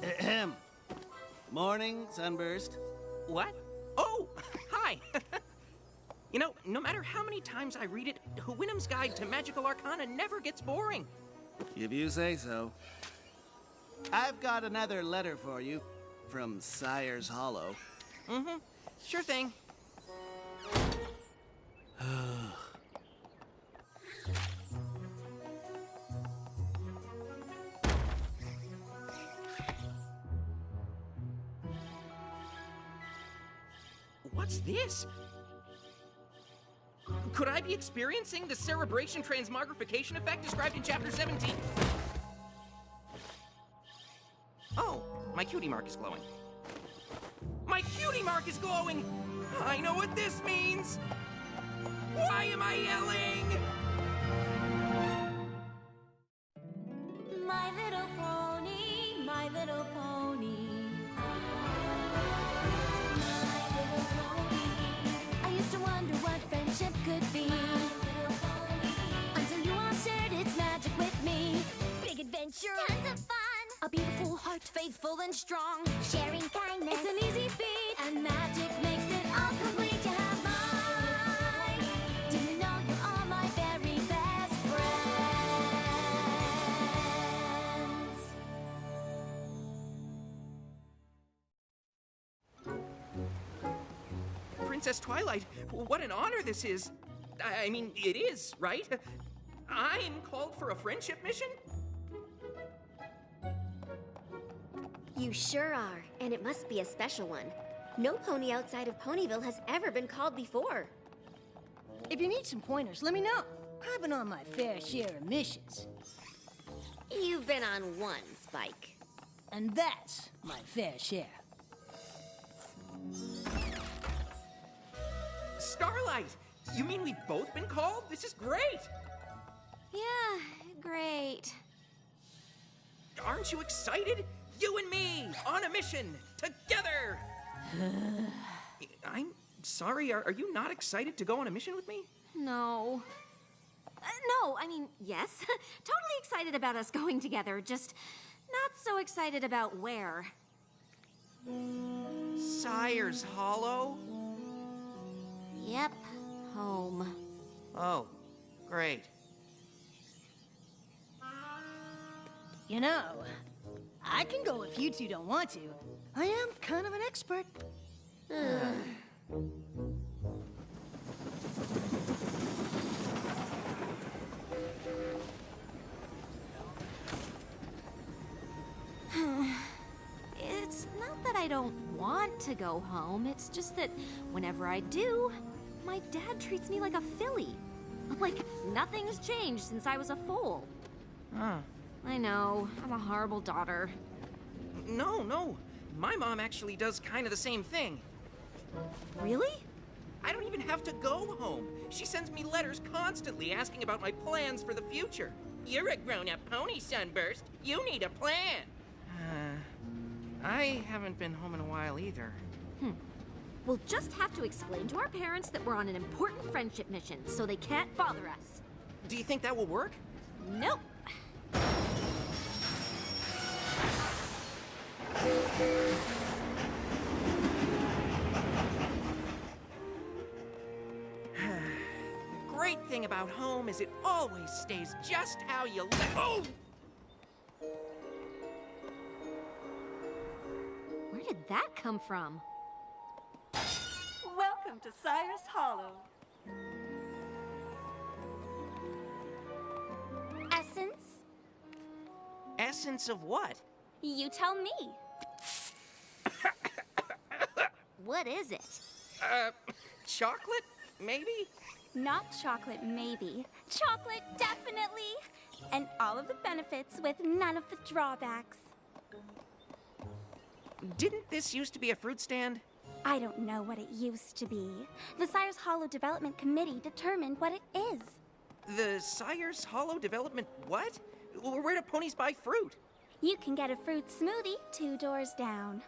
Ahem. Morning, Sunburst. What? Oh, hi. You know, no matter how many times I read it, Winham's Guide to Magical Arcana never gets boring. If you say so. I've got another letter for you from Sire's Hollow. Mm-hmm. Sure thing. What's this? Could I be experiencing the cerebration transmogrification effect described in Chapter 17? Oh, my cutie mark is glowing. My cutie mark is glowing! I know what this means! Why am I yelling? My little pony, my little pony. My little pony. I used to wonder what friendship could be. Until you all shared its magic with me. Big adventure. Tons of fun. A beautiful heart, faithful and strong. Sharing kindness. It's an easy feat. And magic makes it all complete. You have mine. Do you know you're all my very best friends? Princess Twilight, what an honor this is. I mean, it is, right? I'm called for a friendship mission? You sure are, and it must be a special one. No pony outside of Ponyville has ever been called before. If you need some pointers, let me know. I've been on my fair share of missions. You've been on one, Spike. And that's my fair share. Starlight! You mean we've both been called? This is great! Yeah, great. Aren't you excited? You and me, on a mission, together! I'm sorry, are you not excited to go on a mission with me? No. No, I mean, yes. Totally excited about us going together, just not so excited about where. Sire's Hollow? Yep, home. Oh, great. You know, I can go if you two don't want to. I am kind of an expert. It's not that I don't want to go home, it's just that whenever I do, my dad treats me like a filly. Like nothing's changed since I was a foal. Huh. I know, I'm a horrible daughter. No. My mom actually does kind of the same thing. Really? I don't even have to go home. She sends me letters constantly asking about my plans for the future. You're a grown-up pony, Sunburst. You need a plan. I haven't been home in a while either. We'll just have to explain to our parents that we're on an important friendship mission, so they can't bother us. Do you think that will work? Nope. Great thing about home is it always stays just how you left. Oh! Where did that come from? Welcome to Sire's Hollow. Essence? Essence of what? You tell me. What is it? Chocolate? Maybe? Not chocolate, maybe. Chocolate, definitely. And all of the benefits with none of the drawbacks. Didn't this used to be a fruit stand? I don't know what it used to be. The Sire's Hollow Development Committee determined what it is. The Sire's Hollow Development what? Where do ponies buy fruit? You can get a fruit smoothie 2 doors down.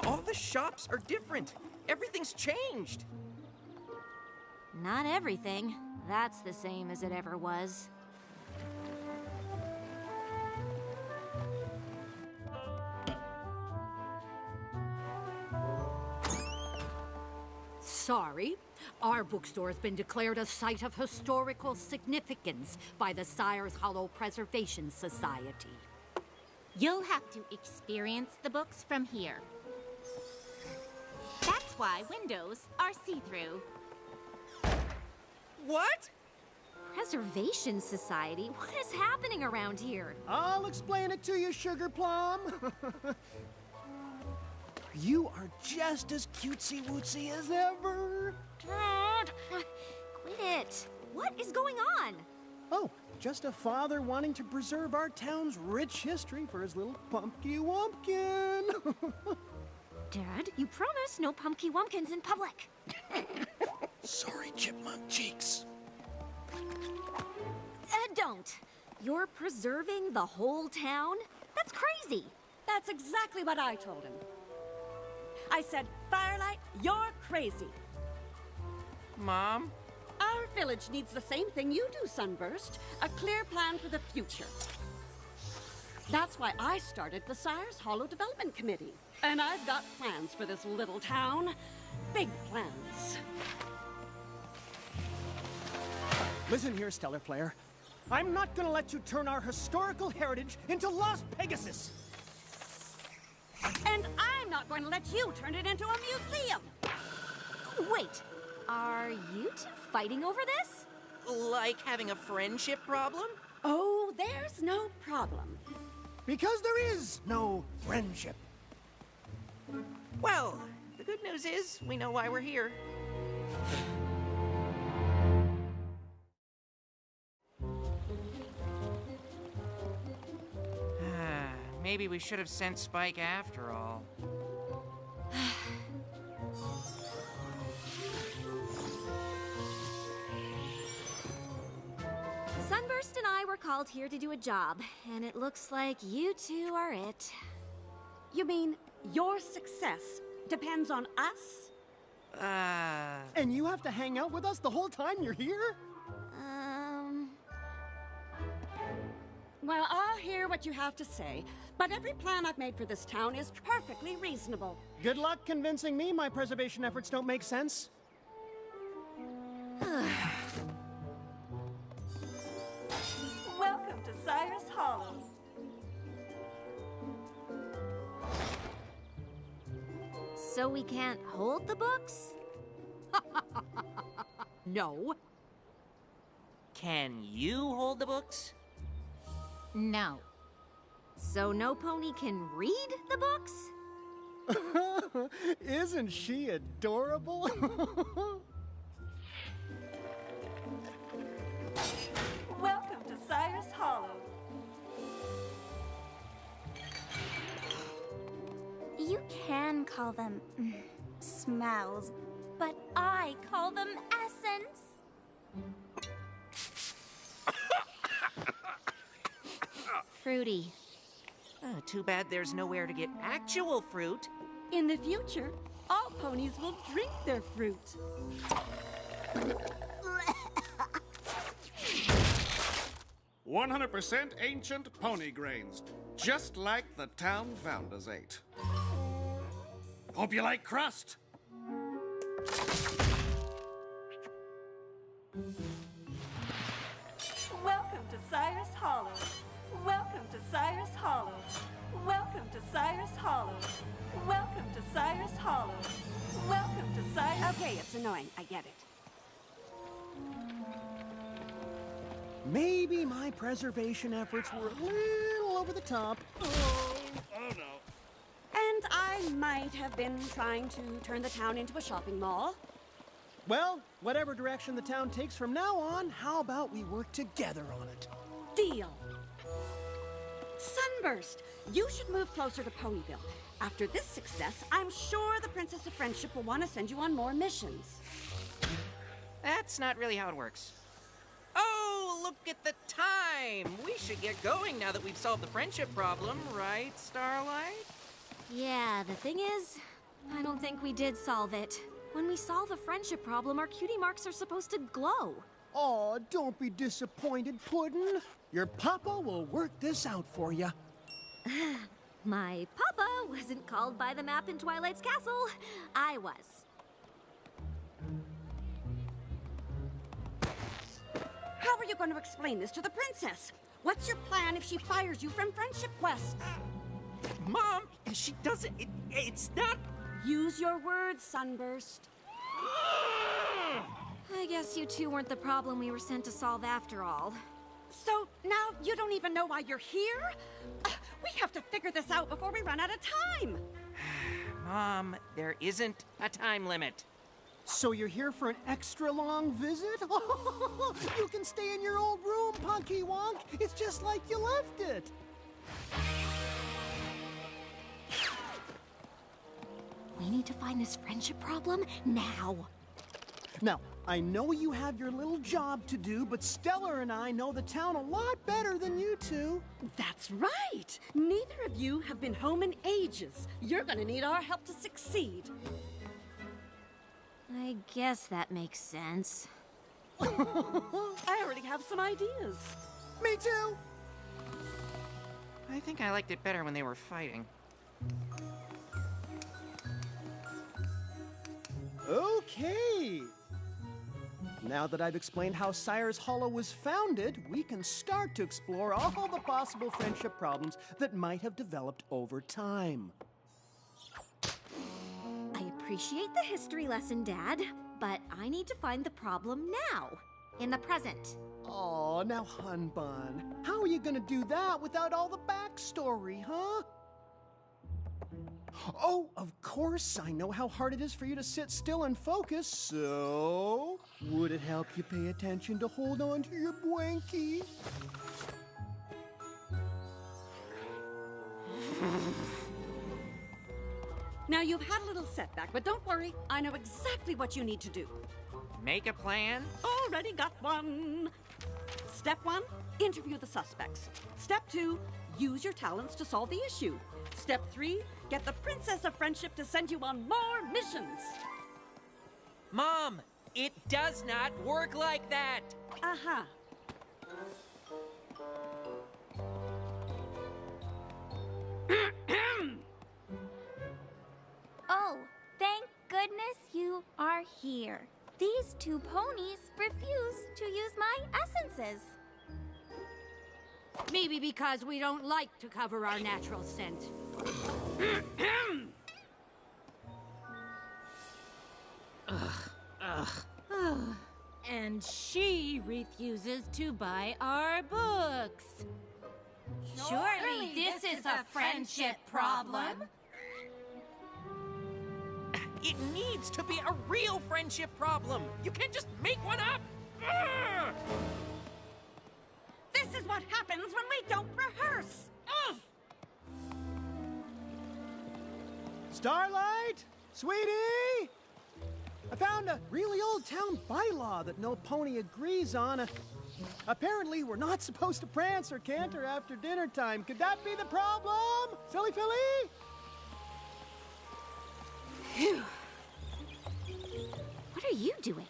All the shops are different. Everything's changed. Not everything. That's the same as it ever was. Sorry, our bookstore's been declared a site of historical significance by the Sire's Hollow Preservation Society. You'll have to experience the books from here. That's why windows are see-through. What? Preservation Society? What is happening around here? I'll explain it to you, Sugar Plum. You are just as cutesy-wootsy as ever. Dad! Quit it! What is going on? Oh, just a father wanting to preserve our town's rich history for his little pumpkin wumpkin. Dad, you promised no pumpkin wumpkins in public. Sorry, chipmunk cheeks. Don't. You're preserving the whole town? That's crazy. That's exactly what I told him. I said, Firelight, you're crazy. Mom? Our village needs the same thing you do, Sunburst. A clear plan for the future. That's why I started the Sire's Hollow Development Committee. And I've got plans for this little town. Big plans. Listen here, Stellar Flare. I'm not gonna let you turn our historical heritage into Las Pegasus. And I'm not going to let you turn it into a museum. Wait, are you two fighting over this? Like having a friendship problem? Oh, there's no problem. Because there is no friendship. Well, the good news is we know why we're here. Maybe we should have sent Spike after all. Sunburst and I were called here to do a job, and it looks like you two are it. You mean your success depends on us? And you have to hang out with us the whole time you're here? Well, I'll hear what you have to say, but every plan I've made for this town is perfectly reasonable. Good luck convincing me my preservation efforts don't make sense. Welcome to Sire's Hollow. So we can't hold the books? No. Can you hold the books? No. So no pony can read the books? Isn't she adorable? Welcome to Sire's Hollow. You can call them smells, but I call them essence. Fruity. Too bad there's nowhere to get actual fruit. In the future, all ponies will drink their fruit. 100% ancient pony grains, just like the town founders ate. Hope you like crust. Welcome to Sire's Hollow. Welcome to Sire's Hollow. Welcome to Sire's Hollow. Welcome to Sire's Hollow. Welcome to Sire's... Okay, it's annoying. I get it. Maybe my preservation efforts were a little over the top. Oh no. And I might have been trying to turn the town into a shopping mall. Well, whatever direction the town takes from now on, how about we work together on it? Deal. Sunburst, you should move closer to Ponyville. After this success, I'm sure the Princess of Friendship will want to send you on more missions. That's not really how it works. Oh, look at the time! We should get going now that we've solved the friendship problem, right, Starlight? Yeah, the thing is, I don't think we did solve it. When we solve a friendship problem, our cutie marks are supposed to glow. Aw, don't be disappointed, Puddin'. Your papa will work this out for you. My papa wasn't called by the map in Twilight's castle. I was. How are you going to explain this to the princess? What's your plan if she fires you from friendship quests? Mom, she doesn't... It's not... Use your words, Sunburst. I guess you two weren't the problem we were sent to solve after all. So now you don't even know why you're here? We have to figure this out before we run out of time. Mom, there isn't a time limit. So you're here for an extra long visit? You can stay in your old room, Punky Wonk. It's just like you left it. We need to find this friendship problem now. Now, I know you have your little job to do, but Stellar and I know the town a lot better than you two. That's right. Neither of you have been home in ages. You're gonna need our help to succeed. I guess that makes sense. I already have some ideas. Me too. I think I liked it better when they were fighting. Okay. Now that I've explained how Sire's Hollow was founded, we can start to explore all the possible friendship problems that might have developed over time. I appreciate the history lesson, Dad, but I need to find the problem now, in the present. Oh, now, Hun Bun, how are you gonna do that without all the backstory, huh? Oh, of course, I know how hard it is for you to sit still and focus, so would it help you pay attention to hold on to your blankie? Now, you've had a little setback, but don't worry. I know exactly what you need to do. Make a plan? Already got one. Step 1, interview the suspects. Step 2, use your talents to solve the issue. Step 3, get the Princess of Friendship to send you on more missions. Mom, it does not work like that. Uh-huh. Oh, thank goodness you are here. These two ponies refuse to use my essences. Maybe because we don't like to cover our natural scent. And she refuses to buy our books. Surely this is a friendship problem. It needs to be a real friendship problem. You can't just make one up. Ugh! This is what happens when we don't rehearse. Ugh! Starlight? Sweetie? I found a really old town bylaw that no pony agrees on. Apparently, we're not supposed to prance or canter after dinner time. Could that be the problem? Silly Philly? Phew. What are you doing?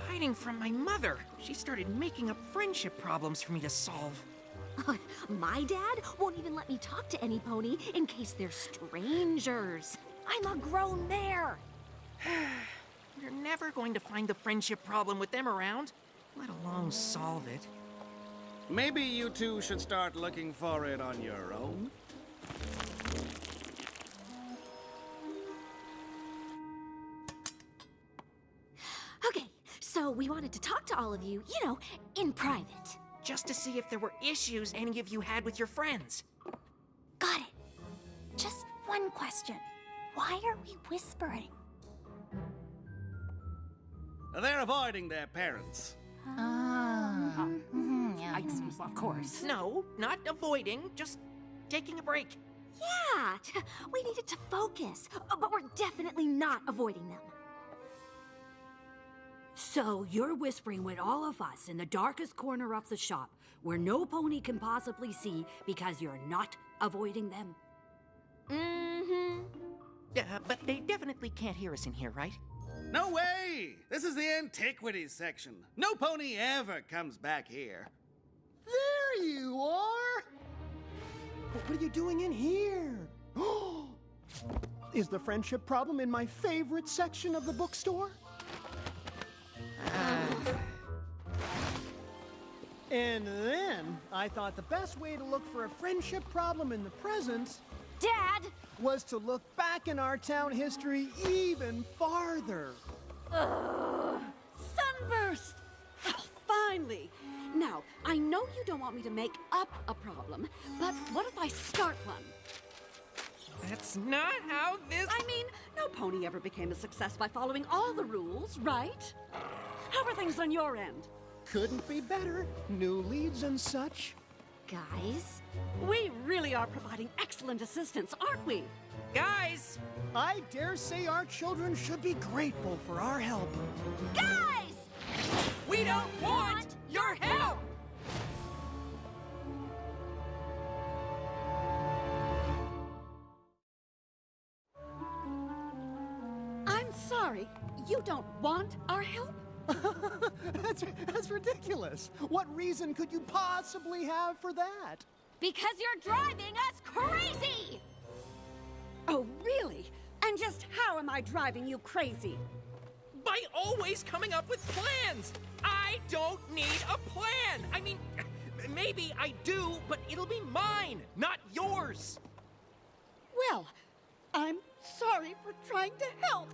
Hiding from my mother. She started making up friendship problems for me to solve. My dad won't even let me talk to any pony in case they're strangers. I'm a grown mare. You're never going to find the friendship problem with them around, let alone solve it. Maybe you two should start looking for it on your own. Okay, so we wanted to talk to all of you, in private. Just to see if there were issues any of you had with your friends. Got it. Just one question. Why are we whispering? They're avoiding their parents. Of course. No, not avoiding, just taking a break. Yeah, we needed to focus, but we're definitely not avoiding them. So you're whispering with all of us in the darkest corner of the shop where no pony can possibly see because you're not avoiding them? Mm-hmm. But they definitely can't hear us in here, right? No way! This is the antiquities section. No pony ever comes back here. There you are! But what are you doing in here? Is the friendship problem in my favorite section of the bookstore? And then I thought the best way to look for a friendship problem in the present, Dad! was to look back in our town history even farther. Sunburst! Oh, finally! Now, I know you don't want me to make up a problem, but what if I start one? That's not how this... I mean, no pony ever became a success by following all the rules, right? How are things on your end? Couldn't be better. New leads and such. Guys? We really are providing excellent assistance, aren't we? Guys! I dare say our children should be grateful for our help. Guys! We don't want your help! I'm sorry, you don't want our help? That's ridiculous. What reason could you possibly have for that? Because you're driving us crazy! Oh, really? And just how am I driving you crazy? By always coming up with plans! I don't need a plan! I mean, maybe I do, but it'll be mine, not yours! Well, I'm sorry for trying to help.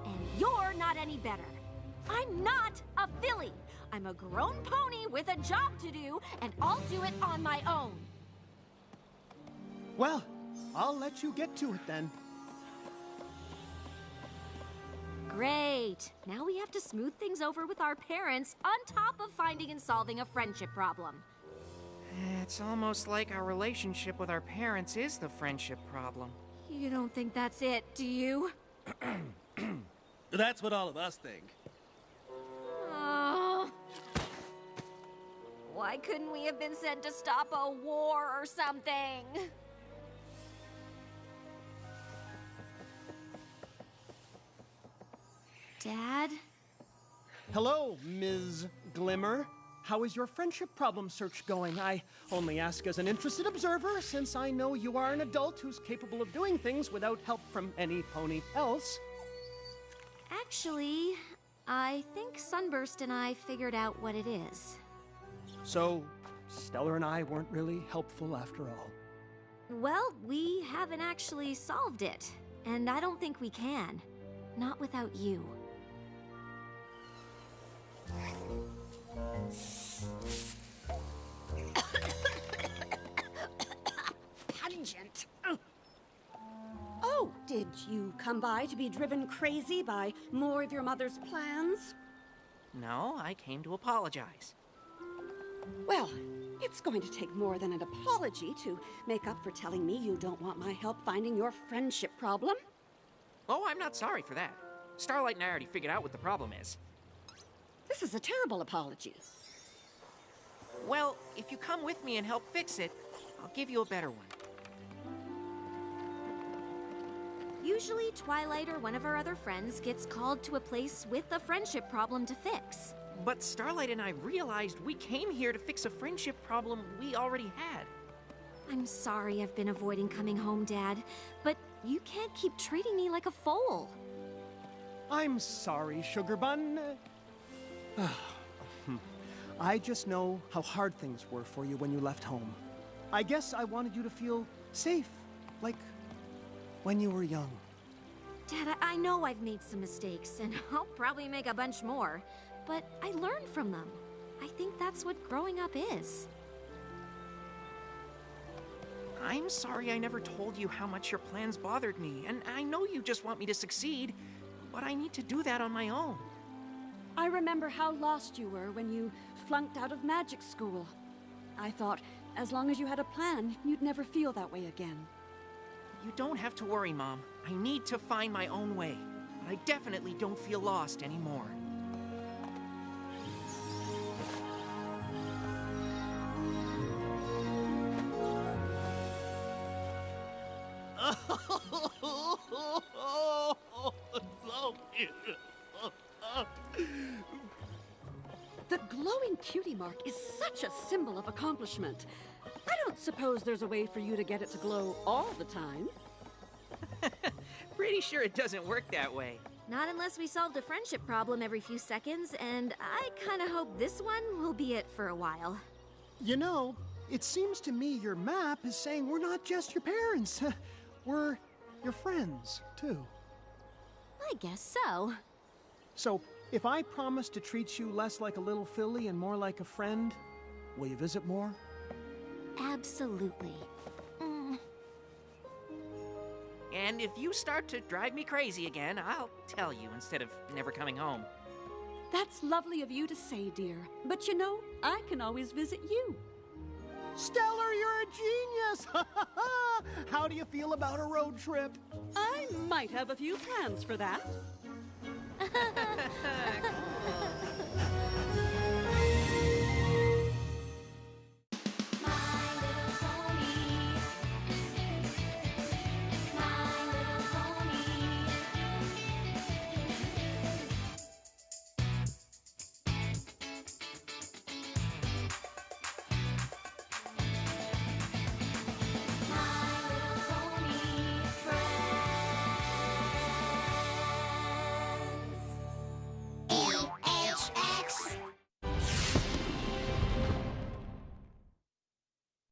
And you're not any better. I'm not a filly. I'm a grown pony with a job to do, and I'll do it on my own. Well, I'll let you get to it then. Great. Now we have to smooth things over with our parents on top of finding and solving a friendship problem. It's almost like our relationship with our parents is the friendship problem. You don't think that's it, do you? That's what all of us think. Oh. Why couldn't we have been sent to stop a war or something? Dad? Hello, Ms. Glimmer. How is your friendship problem search going? I only ask as an interested observer, since I know you are an adult who's capable of doing things without help from any pony else. Actually, I think Sunburst and I figured out what it is. So, Stellar and I weren't really helpful after all. Well, we haven't actually solved it, and I don't think we can. Not without you. Pungent. Oh, did you come by to be driven crazy by more of your mother's plans? No, I came to apologize. Well, it's going to take more than an apology to make up for telling me you don't want my help finding your friendship problem. Oh, I'm not sorry for that. Starlight and I already figured out what the problem is. This is a terrible apology. Well, if you come with me and help fix it, I'll give you a better one. Usually, Twilight or one of our other friends gets called to a place with a friendship problem to fix. But Starlight and I realized we came here to fix a friendship problem we already had. I'm sorry I've been avoiding coming home, Dad, but you can't keep treating me like a foal. I'm sorry, Sugar Bun. I just know how hard things were for you when you left home. I guess I wanted you to feel safe, like when you were young. Dad, I know I've made some mistakes, and I'll probably make a bunch more, but I learned from them. I think that's what growing up is. I'm sorry I never told you how much your plans bothered me, and I know you just want me to succeed. But I need to do that on my own. I remember how lost you were when you flunked out of magic school. I thought, as long as you had a plan, you'd never feel that way again. You don't have to worry, Mom. I need to find my own way. But I definitely don't feel lost anymore. So beautiful. The glowing cutie mark is such a symbol of accomplishment. I don't suppose there's a way for you to get it to glow all the time. Pretty sure it doesn't work that way. Not unless we solved a friendship problem every few seconds, and I kind of hope this one will be it for a while. You know, it seems to me your map is saying we're not just your parents. We're your friends, too. I guess so. So, if I promise to treat you less like a little filly and more like a friend, will you visit more? Absolutely. And if you start to drive me crazy again, I'll tell you instead of never coming home. That's lovely of you to say, dear. But you know, I can always visit you. Stellar, you're a genius! How do you feel about a road trip? I might have a few plans for that.